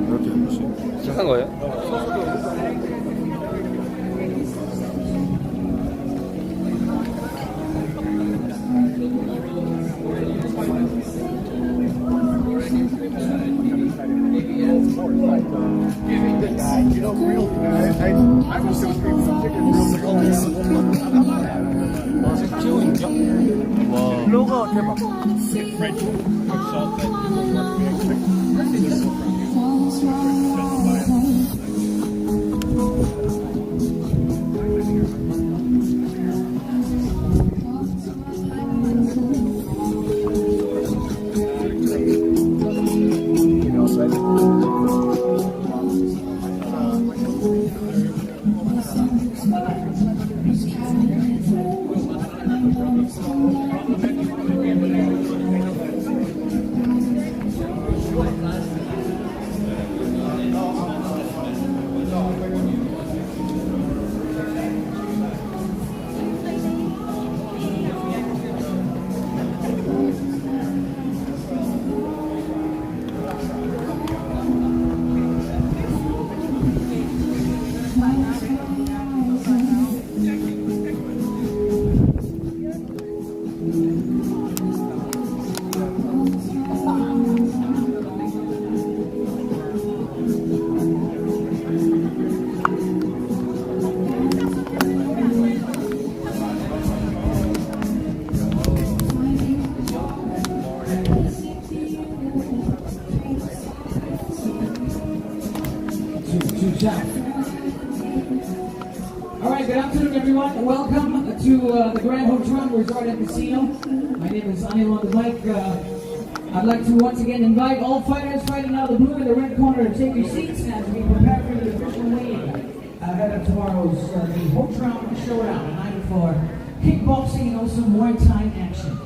이렇게 한 번씩. 시작한 거예요? 로고 대박. Alright, good afternoon everyone. Welcome to the Grand Ho Tram Resort and Casino. My name is Daniel on the mic. I'd like to once again invite all fighters fighting out of the blue and the red corner to take your seats as we prepare for the official weigh-in ahead of tomorrow's the Ho Tram Showdown, a night for kickboxing and also Muay Thai action.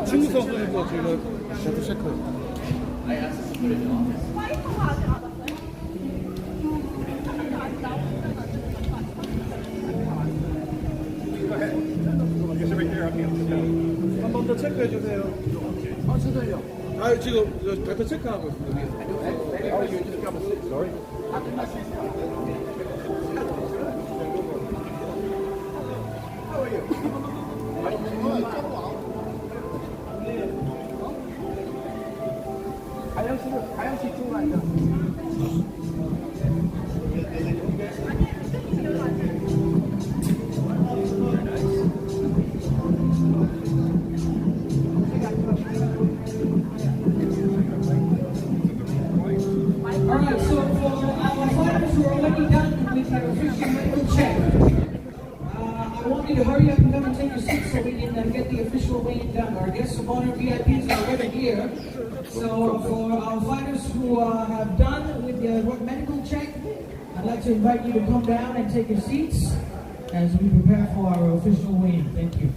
친구 선수니까 지금 저도 체크. 한 번 더 체크해 주세요. 아, 선생님요. 아, 지금 발표 체크하고 있습니다. 가영씨 이쪽으로 앉아. Alright, so for our fighters who are already done with their official medical check, I want you to hurry up and come and take your seats so we can get the official weigh-in done. Our guests of honor VIPs are already here. So for our fighters who have done with their medical check, I'd like to invite you to come down and take your seats as we prepare for our official weigh-in. Thank you.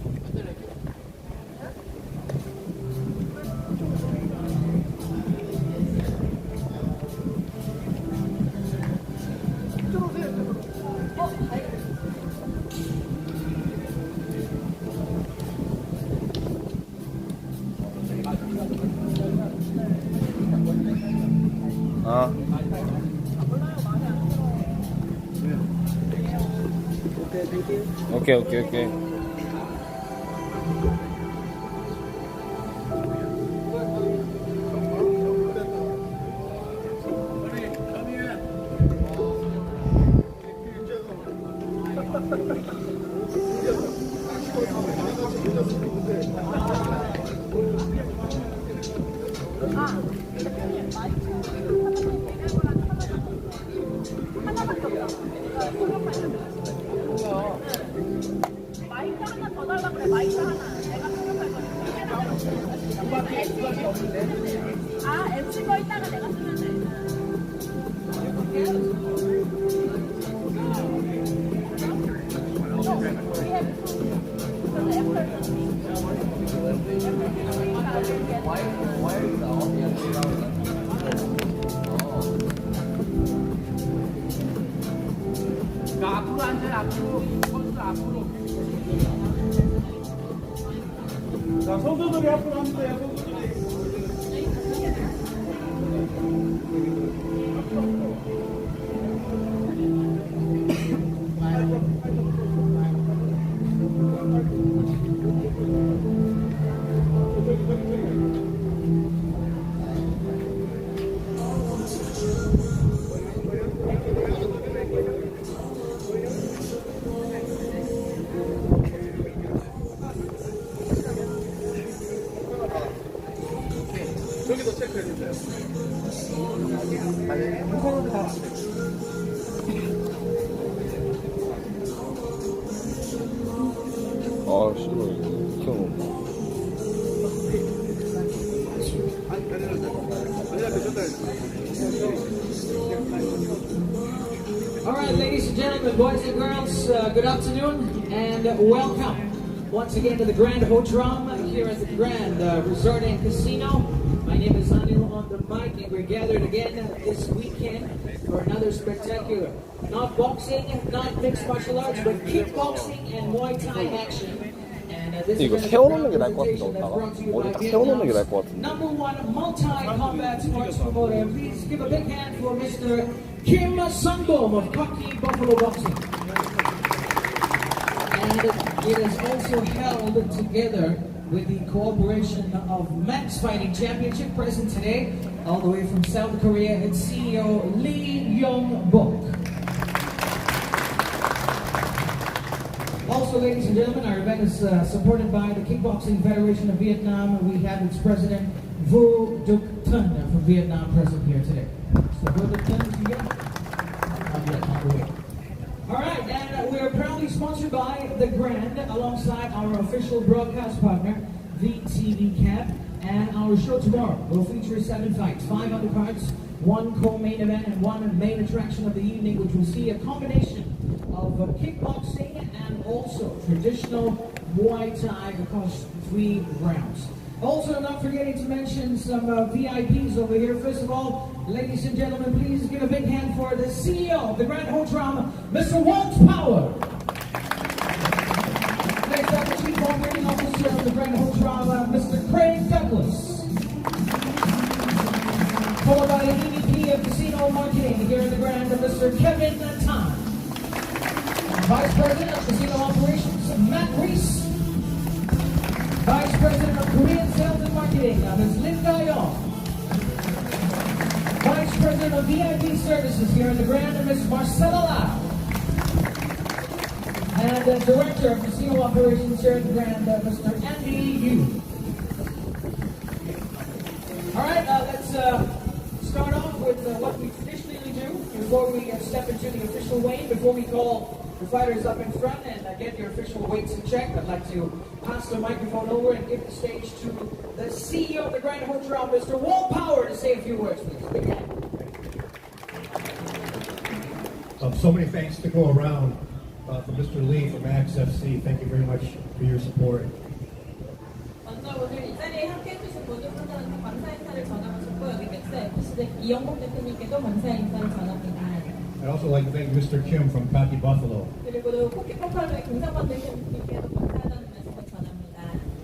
아. 오케이, 오케이, 오케이. 아, MC 거 있다가 내가 쓰면 돼. 앞으로 앉아요. 앞으로. 선수 앞으로. 자, 선수들이 앞으로 앉으세요. 선수들이. 저기도 체크해 주세요. 아, 씨발, 형. All right, ladies and gentlemen, boys and girls, good afternoon and welcome once again to the Grand Ho Tram here at the Grand Resort and Casino. My name is Daniel on the mic, and we're gathered again this weekend for another spectacular, not boxing, not mixed martial arts, but kickboxing and Muay Thai action. And this 이거 is 세워놓는 게 나을 것 presentation 같은데, that's 오다가. brought to you 머리 by 딱 세워놓는 게 나을 것 Vietnam's 같은데. number one multi-combat sports promoter. Please give a big hand for Mr. Kim Sangdom of Cocky Buffalo Boxing. And it is also held together with the cooperation of Max Fighting Championship, present today, all the way from South Korea, its CEO Lee Yong-bok. Also, ladies and gentlemen, our event is supported by the Kickboxing Federation of Vietnam. We have its president, Vo Duc Ton from Vietnam present here today. So, Vo Duc Ton, is you got? All right, and we are proudly sponsored by The Grand, alongside our official broadcast partner, VTV Cap. And our show tomorrow will feature 7 fights, 5 undercards, 1 co-main event, and 1 main attraction of the evening, which will see a combination of kickboxing and also traditional Muay Thai across 3 rounds. Also, not forgetting to mention some VIPs over here. First of all, ladies and gentlemen, please give a big hand for the CEO of the Grand Ho Tram, Mr. Walt Power. Next up, the Chief Operating Officer of the Grand Ho Tram, Mr. Craig Douglas. Followed by the EVP of Casino Marketing here in the Grand, Mr. Kevin Tan. Vice President of Casino Operations, Matt Reese. Vice President of Korean Sales and Marketing, Ms. Linda Yong. Vice President of VIP Services here in the Grand, Ms. Marcella Lau. And the Director of Casino Operations here in the Grand, Mr. Andy Yu. All right, let's start off with what we traditionally do before we step into the official weigh-in, before we call the fighters up in front and get your official weights in check. I'd like to pass the microphone over and give the stage to the CEO of the Grand Ho Tram, Mr. Walt Power, to say a few words, please. Big hand. So many thanks to go around for Mr. Lee from Max FC. Thank you very much for your support. 먼저 오늘 이 자리에 함께 해주신 모든 분들한테 감사 인사를 전하고 싶고, 여기 맥스FC의 이영복 대표님께도 감사 인사를 전합니다. I'd also like to thank Mr. Kim from Cocky Buffalo. 그리고 코키포팔로의 김상관 대표님께도 감사하다는 말씀을 전합니다.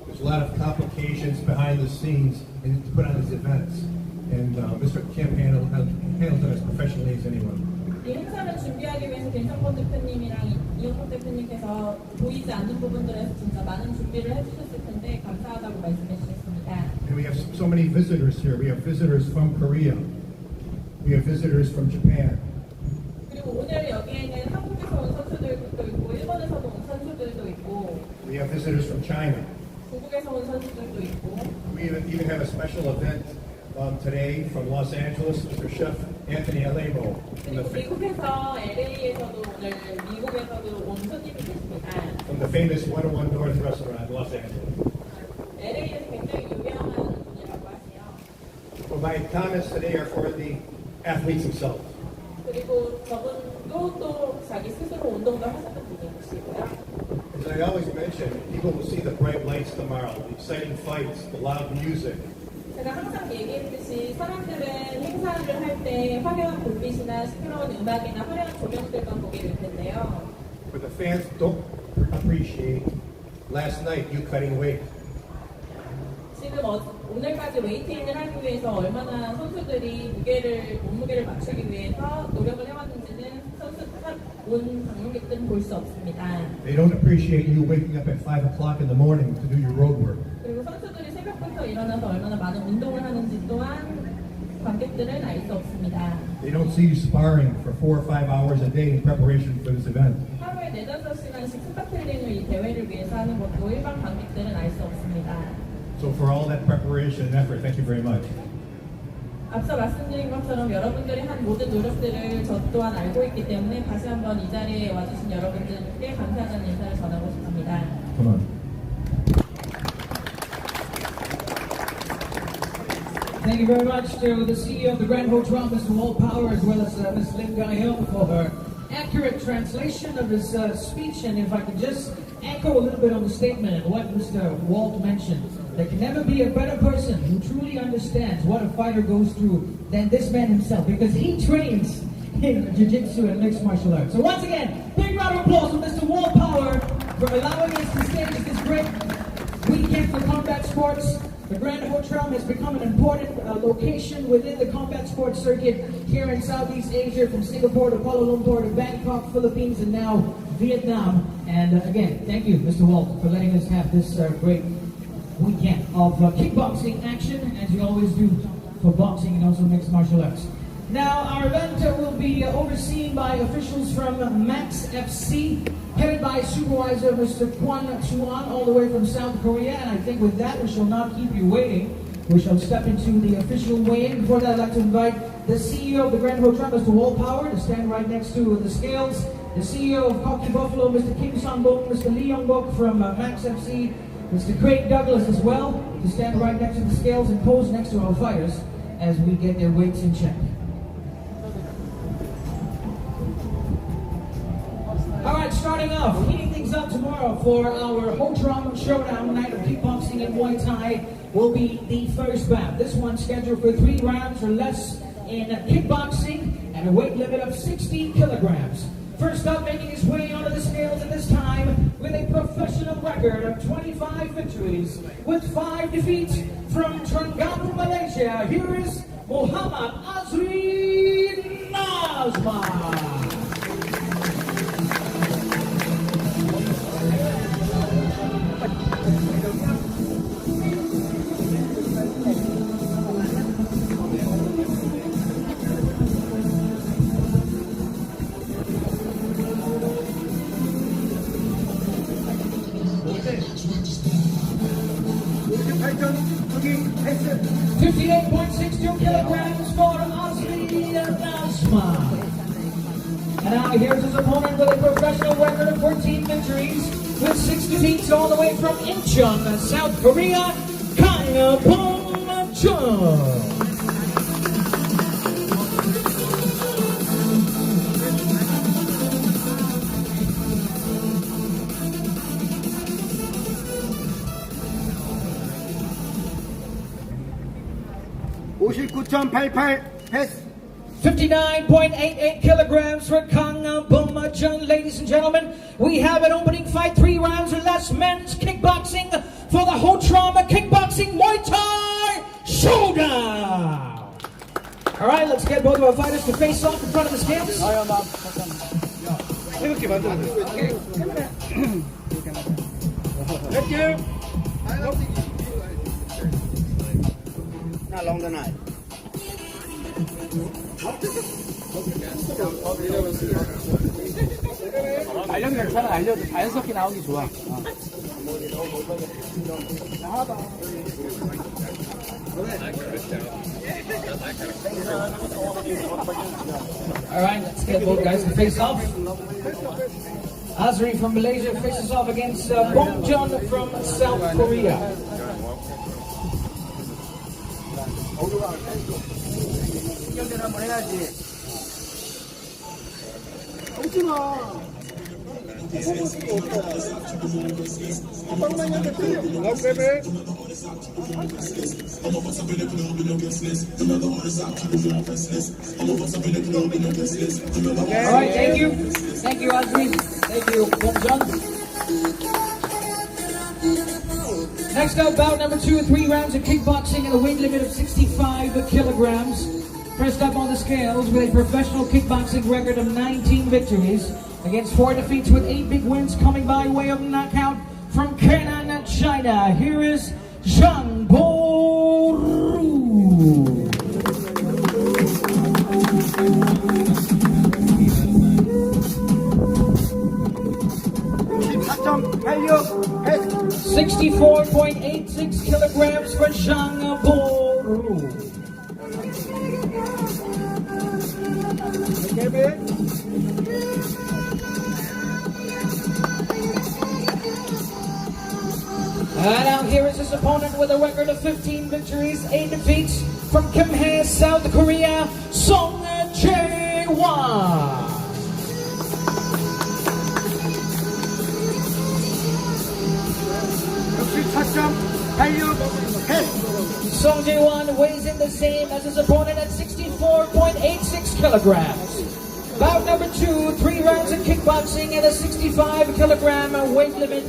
There's a lot of complications behind the scenes to put on these events, and Mr. Kim handles it as professionally as anyone. 이 행사를 준비하기 위해서 김상권 대표님이랑 이영복 대표님께서 보이지 않는 부분들에서 진짜 많은 준비를 해주셨을 텐데 감사하다고 말씀해 주셨습니다. And we have so many visitors here. We have visitors from Korea. We have visitors from Japan. 그리고 오늘 여기에는 한국에서 온 선수들도 있고 일본에서도 온 선수들도 있고 We have visitors from China. 중국에서 온 선수들도 있고 We even have a special event today from Los Angeles, Mr. Chef Anthony Alemo. 그리고 미국에서 LA에서도 오늘 미국에서도 온 손님이 계십니다. From the famous 101 North restaurant in Los Angeles. LA에서 굉장히 유명한 분이라고 하세요. my comments today are for the athletes themselves. 그리고 저분도 또 자기 스스로 운동도 하셨던 분이시고요. As I always mention, people will see the bright lights tomorrow, the exciting fights, the loud music. 제가 항상 얘기했듯이 사람들은 행사를 할 때 화려한 불빛이나 시끄러운 음악이나 화려한 조명들만 보게 될 텐데요. But the fans don't appreciate last night you cutting weight. 지금 오늘까지 웨이트인을 하기 위해서 얼마나 선수들이 몸무게를 맞추기 위해서 노력을 해왔는지는 온 방문객들은 볼 수 없습니다. They don't appreciate you waking up at 5 o'clock in the morning to do your road work. 그리고 선수들이 새벽부터 일어나서 얼마나 많은 운동을 하는지 또한 관객들은 알 수 없습니다. They don't see you sparring for 4 or 5 hours a day in preparation for this event. 하루에 4-5시간씩 스파틀링을 이 대회를 위해서 하는 것도 일반 관객들은 알 수 없습니다. So for all that preparation and effort, thank you very much. 앞서 말씀드린 것처럼 여러분들이 한 모든 노력들을 저 또한 알고 있기 때문에 다시 한번 이 자리에 와주신 여러분들께 감사하다는 인사를 전하고 싶습니다. Come on. Thank you very much to the CEO of the Grand Ho Tram, Mr. Walt Power, as well as Ms. Lim Gai-Hill for her accurate translation of his speech. And if I could just echo a little bit on the statement and what Mr. Walt mentioned, there can never be a better person who truly understands what a fighter goes through than this man himself, because he trains in jiu-jitsu and mixed martial arts. So once again, big round of applause for Mr. Walt Power for allowing us to stage this great weekend for combat sports. The Grand Ho Tram has become an important location within the combat sports circuit here in Southeast Asia, from Singapore to Kuala Lumpur to Bangkok, Philippines, and now Vietnam. And again, thank you, Mr. Walt, for letting us have this great weekend of kickboxing action, as you always do for boxing and also mixed martial arts. Now, our event will be overseen by officials from Max FC, headed by Supervisor Mr. QUAN all the way from South Korea. And I think with that, we shall not keep you waiting. We shall step into the official weigh-in. Before that, I'd like to invite the CEO of the Grand Ho Tram, Mr. Walt Power, to stand right next to the scales. The CEO of Cocky Buffalo, Mr. Kim Sang-bok, Mr. Lee Young-bok from Max FC, Mr. Craig Douglas as well, to stand right next to the scales and pose next to our fighters as we get their weights in check. All right, starting off, heating things up tomorrow for our Ho Tram Showdown night of kickboxing and Muay Thai will be the first bout. This one scheduled for 3 rounds or less in kickboxing and a weight limit of 60 kilograms. First up, making his way onto the scales at this time with a professional record of 25 victories with 5 defeats from Terengganu, Malaysia. Here is MOHD AZRI BIN NAZMAN. 패스. 58.62 kilograms for AZRI BIN NAZMAN. And now here's his opponent with a professional record of 14 victories with 6 defeats all the way from Incheon, South Korea, KHAM KONKLA. 패스. 59.88 kilograms for KHAM KONKLA. Ladies and gentlemen, we have an opening fight, 3 rounds or less, men's kickboxing for the Ho Tram Kickboxing Muay Thai Showdown. All right, let's get both of our fighters to face off in front of the scales. 이렇게 만들어야 돼. Thank you. Not long tonight. 알려도 괜찮아. 알려도 자연스럽게 나오기 좋아. All right, let's get both guys to face off. Azri from Malaysia faces off against Bong John from South Korea. 신경전 한번 해야지. 오지마. 빵만한테 때려. 나빼빼. All right, thank you. Thank you, Azri. Thank you, John. Next up, bout number 2, 3 rounds of kickboxing at a weight limit of 65 kilograms. First up on the scales with a professional kickboxing record of 19 victories against 4 defeats with 8 big wins coming by way of knockout from Canaan, China. Here is ZHANG BORU. 64.86 kilograms for ZHANG BORU. And now here is his opponent with a record of 15 victories, 8 defeats from Gimhae, South Korea, Song Jae-hwan. Song Jae-hwan weighs in the same as his opponent at 64.86 kilograms. Bout number 2, 3 rounds of kickboxing at a 65 kilogram weight limit.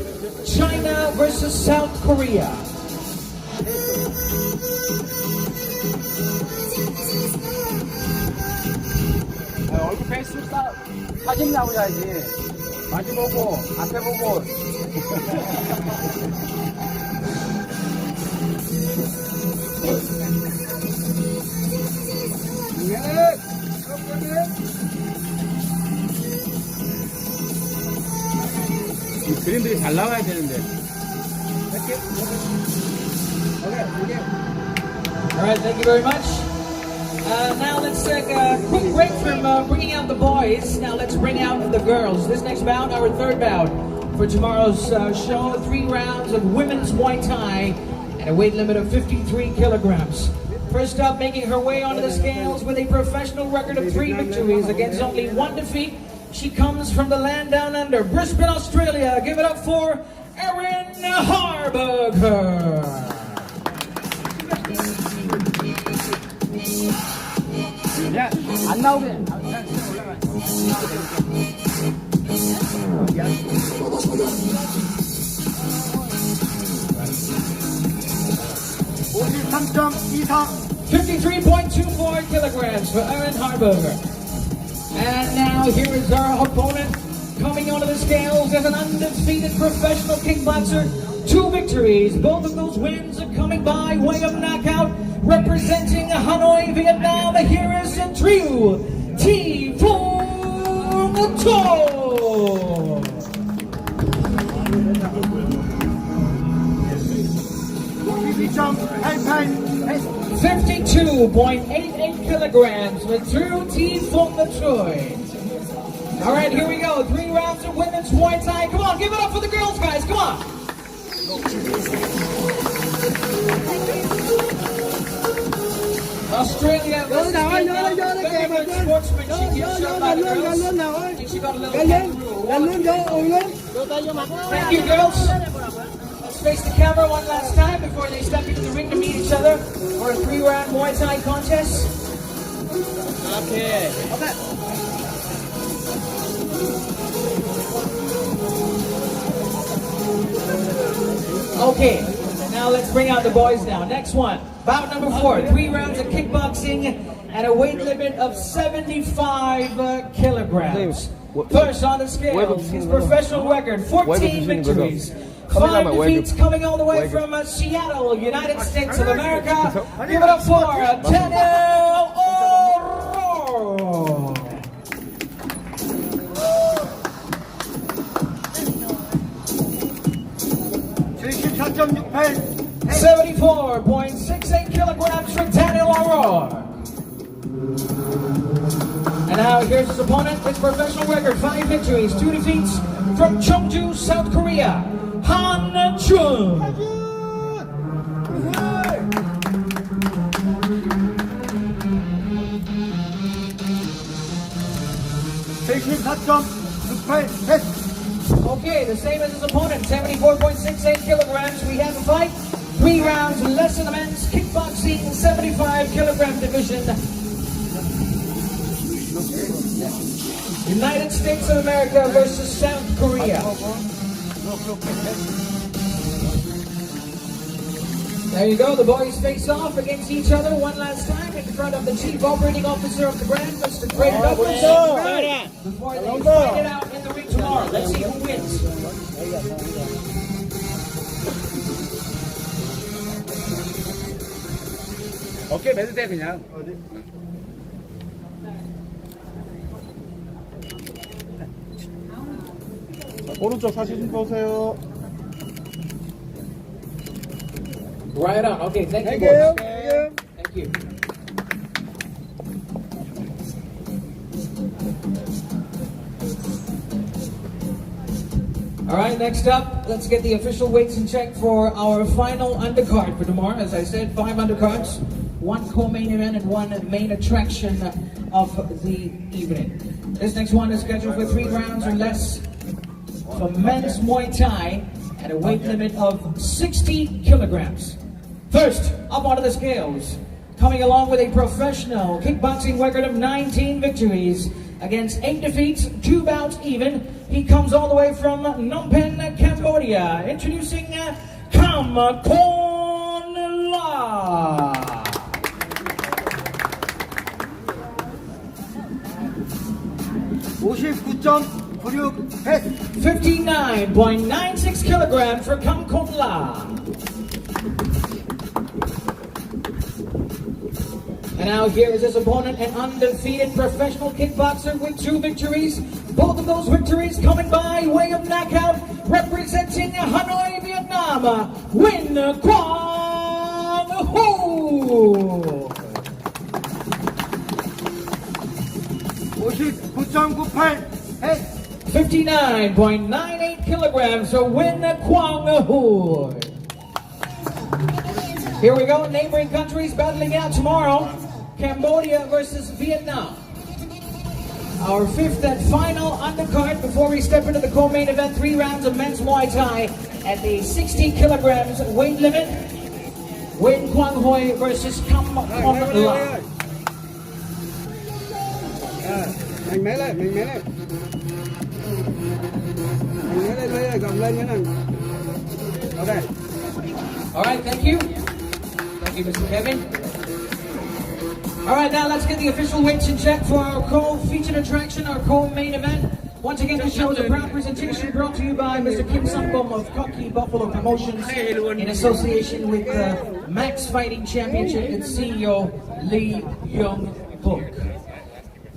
China versus South Korea. 얼굴 페이스 사진 나오자지. 마주 보고 앞에 보고. 그림들이 잘 나와야 되는데. All right, thank you very much. Now let's take a quick break from bringing out the boys. Now let's bring out the girls. This next bout, our third bout for tomorrow's show. 3 rounds of women's Muay Thai at a weight limit of 53 kilograms. First up, making her way onto the scales with a professional record of 3 victories against only 1 defeat. She comes from the land down under, Brisbane, Australia. Give it up for ERIN HARBERGER. 야, 안 나오게. (53.24) 53.24 kilograms for ERIN HARBERGER. And now here is our opponent coming onto the scales as an undefeated professional kickboxer. 2 victories. Both of those wins are coming by way of knockout. Representing Hanoi, Vietnam, here is TRIEU, PHUONG. 52.88 kilograms for THUY. All right, here we go. 3 rounds of women's Muay Thai. Come on, give it up for the girls, guys. Come on. Australia, versus Vietnam. Very good sportsmanship. You showed by the girls. I think she got a little Thank you, girls. Let's face the camera one last time before they step into the ring to meet each other for a 3-round Muay Thai contest. Okay. Okay, now let's bring out the boys now. Next one, bout number 4, 3 rounds of kickboxing at a weight limit of 75 kilograms. First on the scales, his professional record, 14 victories. 5 defeats coming all the way from Seattle, United States of America. Give it up for Daniel Orouke. 74.68 kilograms for Daniel Orouke. And now here's his opponent, his professional record, 5 victories, 2 defeats from Cheongju, South Korea, Han Chun. 54.68 패스. Okay, the same as his opponent, 74.68 kilograms. We have a fight. 3 rounds less in the men's kickboxing 75 kilogram division. United States of America versus South Korea. There you go, the boys face off against each other one last time in front of the Chief Operating Officer of the brand, Mr. Grand Ho Tram, before they fight it out in the ring tomorrow. Let's see who wins. 어깨 매도 돼 그냥. 오른쪽 사진 좀 보세요. Right on. Okay, thank you, Thank you. boys. Thank you. All right, next up, let's get the official weights in check for our final undercard for tomorrow. As I said, 5 undercards, 1 co-main event and 1 main attraction of the evening. This next one is scheduled for 3 rounds or less for men's Muay Thai at a weight limit of 60 kilograms. First, up onto the scales, coming along with a professional kickboxing record of 19 victories against 8 defeats, 2 bouts even. He comes all the way from Phnom Penh, Cambodia. Introducing KHAM KONKLA. 59.96 패스. 59.96 kilograms for KHAM KONKLA. And now here is his opponent, an undefeated professional kickboxer with 2 victories. Both of those victories coming by way of knockout, representing Hanoi, Vietnam, YAMADA Neisei. 59.98 패스. 59.98 kilograms for YAMADA Neisei. Here we go, neighboring countries battling out tomorrow. Cambodia versus Vietnam. Our 5th and final undercard before we step into the co-main event. 3 rounds of men's Muay Thai at the 60 kilograms weight limit. YUYEN QUANG HUY versus KHAM KONKLA. Mạnh mẽ lên, mạnh mẽ lên. Mạnh mẽ lên, lấy gồng lên cái này. Okay. All right, thank you. Thank you, Mr. Kevin. All right, now let's get the official weights in check for our co-featured attraction, our co-main event. Once again, this show is a proud presentation brought to you by Mr. Kim Sung-bom of Cocky Buffalo Promotions in association with the Max Fighting Championship and CEO Lee Young-book.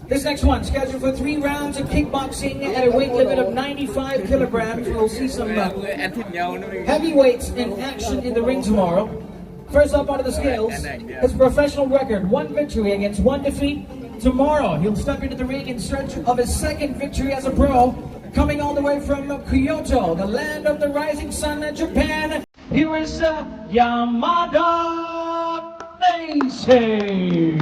This next one, scheduled for 3 rounds of kickboxing at a weight limit of 95 kilograms. We'll see some heavyweights in action in the ring tomorrow. First up onto the scales, his professional record, 1 victory against 1 defeat. Tomorrow, he'll step into the ring in search of his 2nd victory as a pro. Coming all the way from Kyoto, the land of the rising sun, Japan. Here is Yamada Neisei.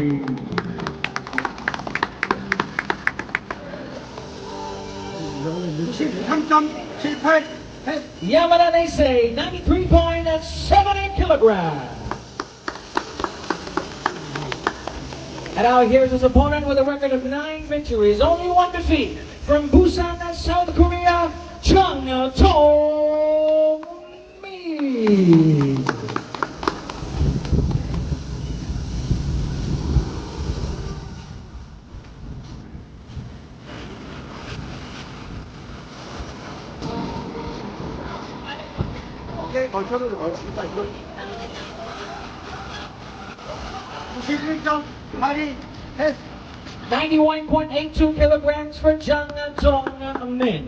93.78 패스. Yamada Neisei, 93.78 kilograms. And now here's his opponent with a record of 9 victories, only 1 defeat. From Busan, South Korea, Chung Tong-mi. 오케이, 걸쳐도 걸치다 이거. 91.82 패스. 91.82 kilograms for Zhang Dong-min.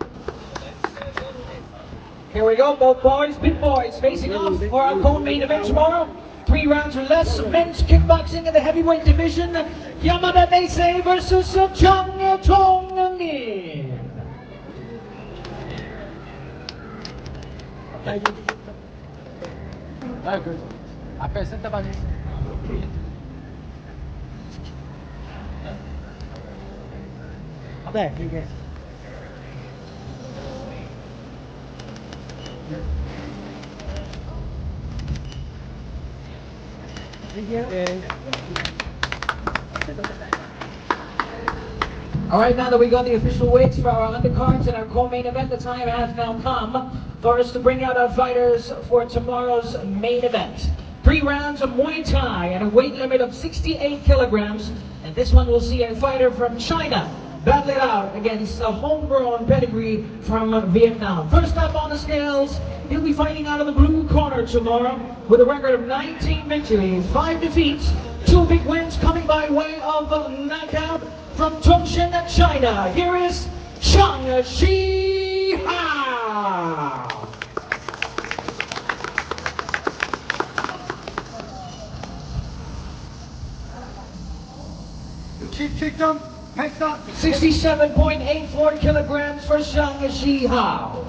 Here we go, both boys, big boys, facing off for our co-main event tomorrow. 3 rounds or less, men's kickboxing in the heavyweight division. Yamada Neisei versus Zhang Dong-min. 그 앞에 센터방에. 네, 이게 All right, now that we got the official weights for our undercards and our co-main event, the time has now come for us to bring out our fighters for tomorrow's main event. 3 rounds of Muay Thai at a weight limit of 68 kilograms, and this one will see a fighter from China battle it out against a homegrown pedigree from Vietnam. First up on the scales, he'll be fighting out of the blue corner tomorrow with a record of 19 victories, 5 defeats, 2 big wins coming by way of knockout. From Zhongshan, China, here is ZHANG ZIHAO. Kick jump, head start. 67.84 kilograms for ZHANG ZIHAO.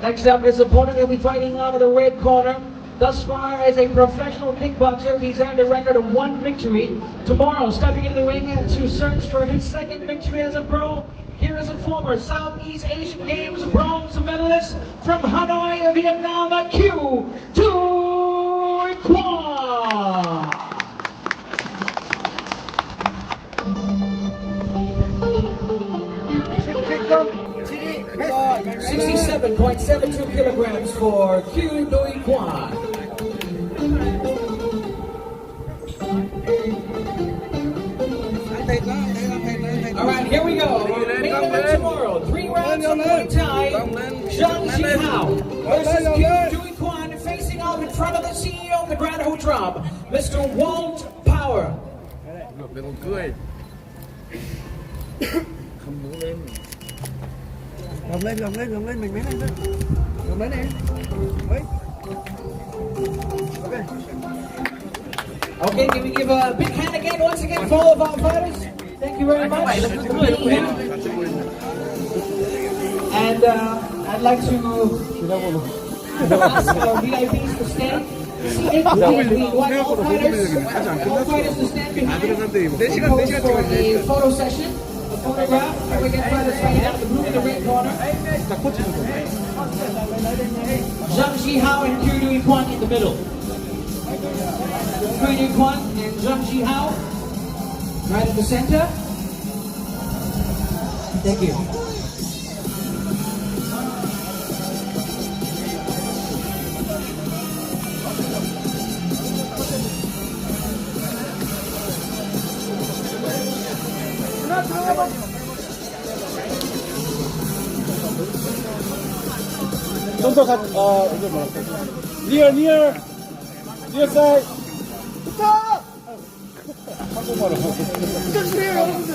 Next up, his opponent will be fighting out of the red corner. Thus far, as a professional kickboxer, he's earned a record of 1 victory. Tomorrow, stepping into the ring to search for his 2nd victory as a pro, here is a former Southeast Asian Games bronze medalist from Hanoi, Vietnam, THUY QUAN. 67.72 kilograms for THUY QUAN. All right, here we go. Main event tomorrow. 3 rounds of Muay Thai. ZHANG ZIHAO versus THUY QUAN, facing off in front of the CEO of the Grand Ho Tram, Mr. Walt Power. Đừng cười. Không muốn lên. Gồng lên, mình lên lên. Gồng lên đi. Đấy. Okay. Okay, can we give a big hand again, once again, for all of our fighters? Thank you very much. And I'd like to ask our VIPs to stand. We want all fighters to stand behind for a photo session, a photograph. And we get fighters fighting out of the blue in the red corner. ZHANG ZIHAO and THUY QUAN in the middle. THUY QUAN and ZHANG ZIHAO right in the center. Thank you. 좀 더 이제 뭐랄까. near side. 붙어! 한국말로 붙어주세요, 여러분들.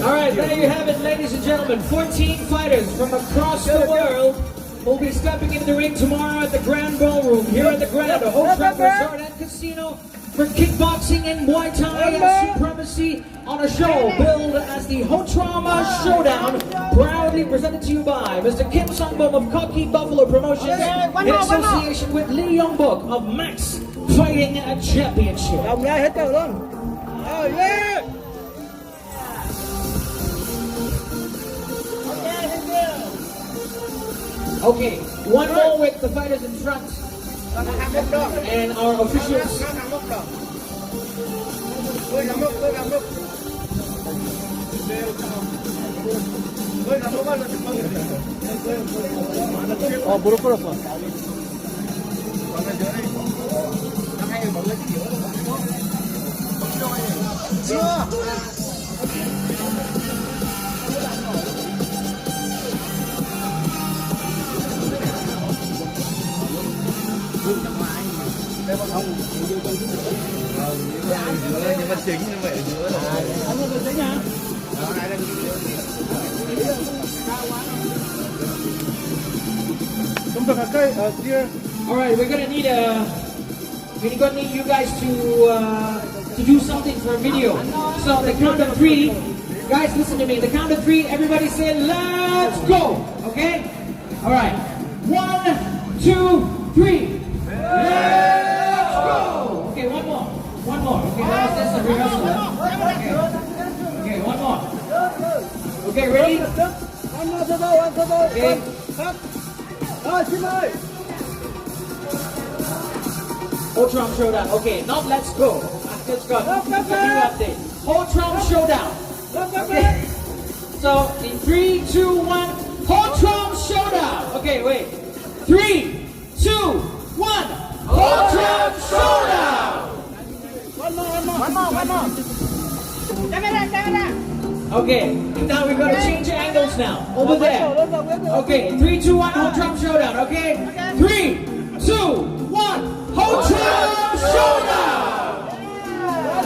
All right, there you have it, ladies and gentlemen. 14 fighters from across the world will be stepping into the ring tomorrow at the Grand Ballroom here at the Grand Ho Tram Resort and Casino for kickboxing and Muay Thai and supremacy on a show billed as the Ho Tram Showdown, proudly presented to you by Mr. Kim Sung-bum of Cocky Buffalo Promotions in association with Lee Young-bok of Max Fighting Championship. Đồng ra hết trơn luôn. Yeah. Okay, one more with the fighters in front and our officials. 무릎 꿇었어. Nhưng mà chính như vậy ở giữa là anh có tính hả? Đó, này đang 좀 더 가까이, dear. All right, we're gonna need you guys to do something for a video. So the count of 3, guys, listen to me. The count of 3, everybody say, "Let's go!" Okay? All right. 1, 2, 3. Let's Okay. Ho Tram Showdown. Okay, now let's go. Let's go. Update. Ho Tram Showdown. Okay. So in 3, 2, 1, Ho Tram Showdown. Okay, wait. 3, 2, 1, Ho Tram Showdown. One more. Okay, now we're gonna change angles now. Over there. Okay, 3, 2, 1, Ho Tram Showdown. Okay, 3, 2, 1, Ho Tram Showdown.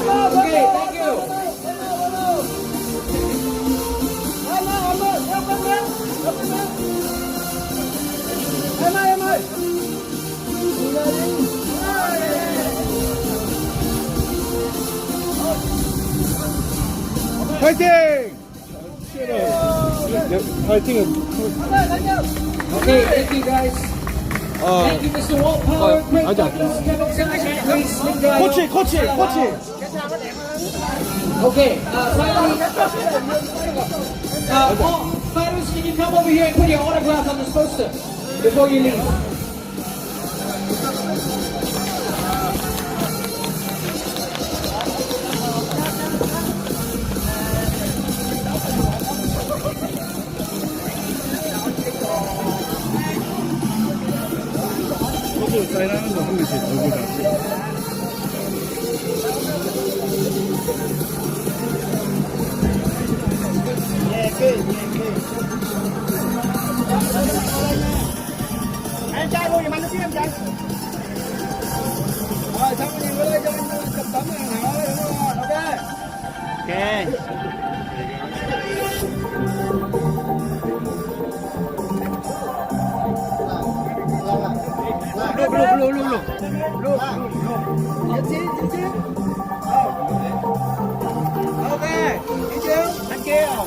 Okay, thank you. 파이팅! 파이팅은 Okay, thank you guys. Thank you, Mr. Walt Power. Great fighters. 코치. Okay, finally, fighters, can you come over here and put your autograph on this poster before you leave? 소주 사인하는 거 한 개씩 얼굴 다. Anh trai vô giùm anh nó biết em trai. Rồi xong rồi nhìn vô đây cho anh chụp tấm này hả? Ok. Look. Ok, đi chưa? Anh kêu.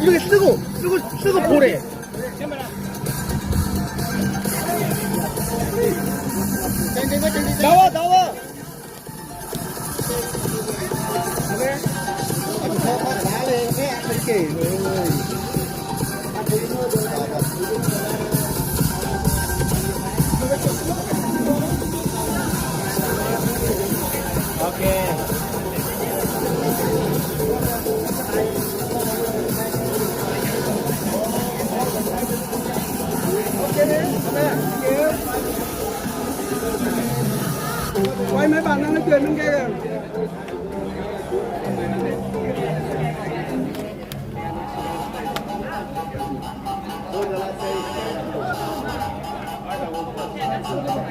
이렇게 쓰고 보래. 나와. Quay mấy bạn đang nói chuyện bên kia kìa.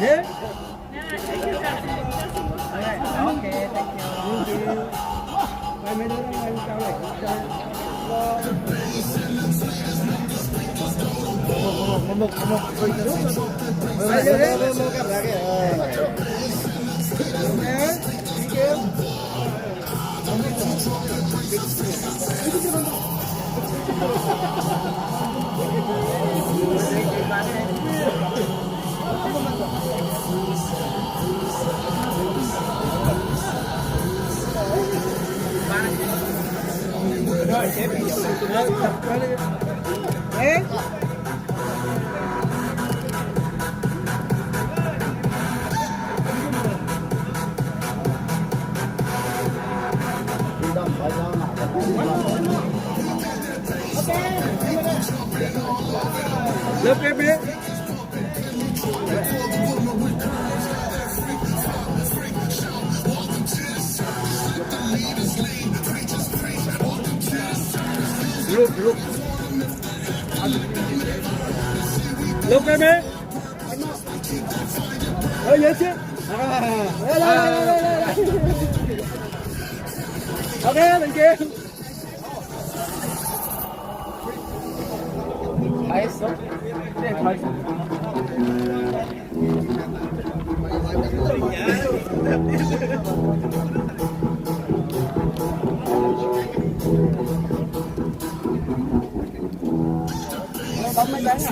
Yeah? Okay, thank you. Quay mấy đứa đang quay cao này. Một. Freedom. baby. Look. Look, baby. Oh, yes, yes. Okay, thank you. 다 했어? 네, 다 했어. Bấm mấy cái nha.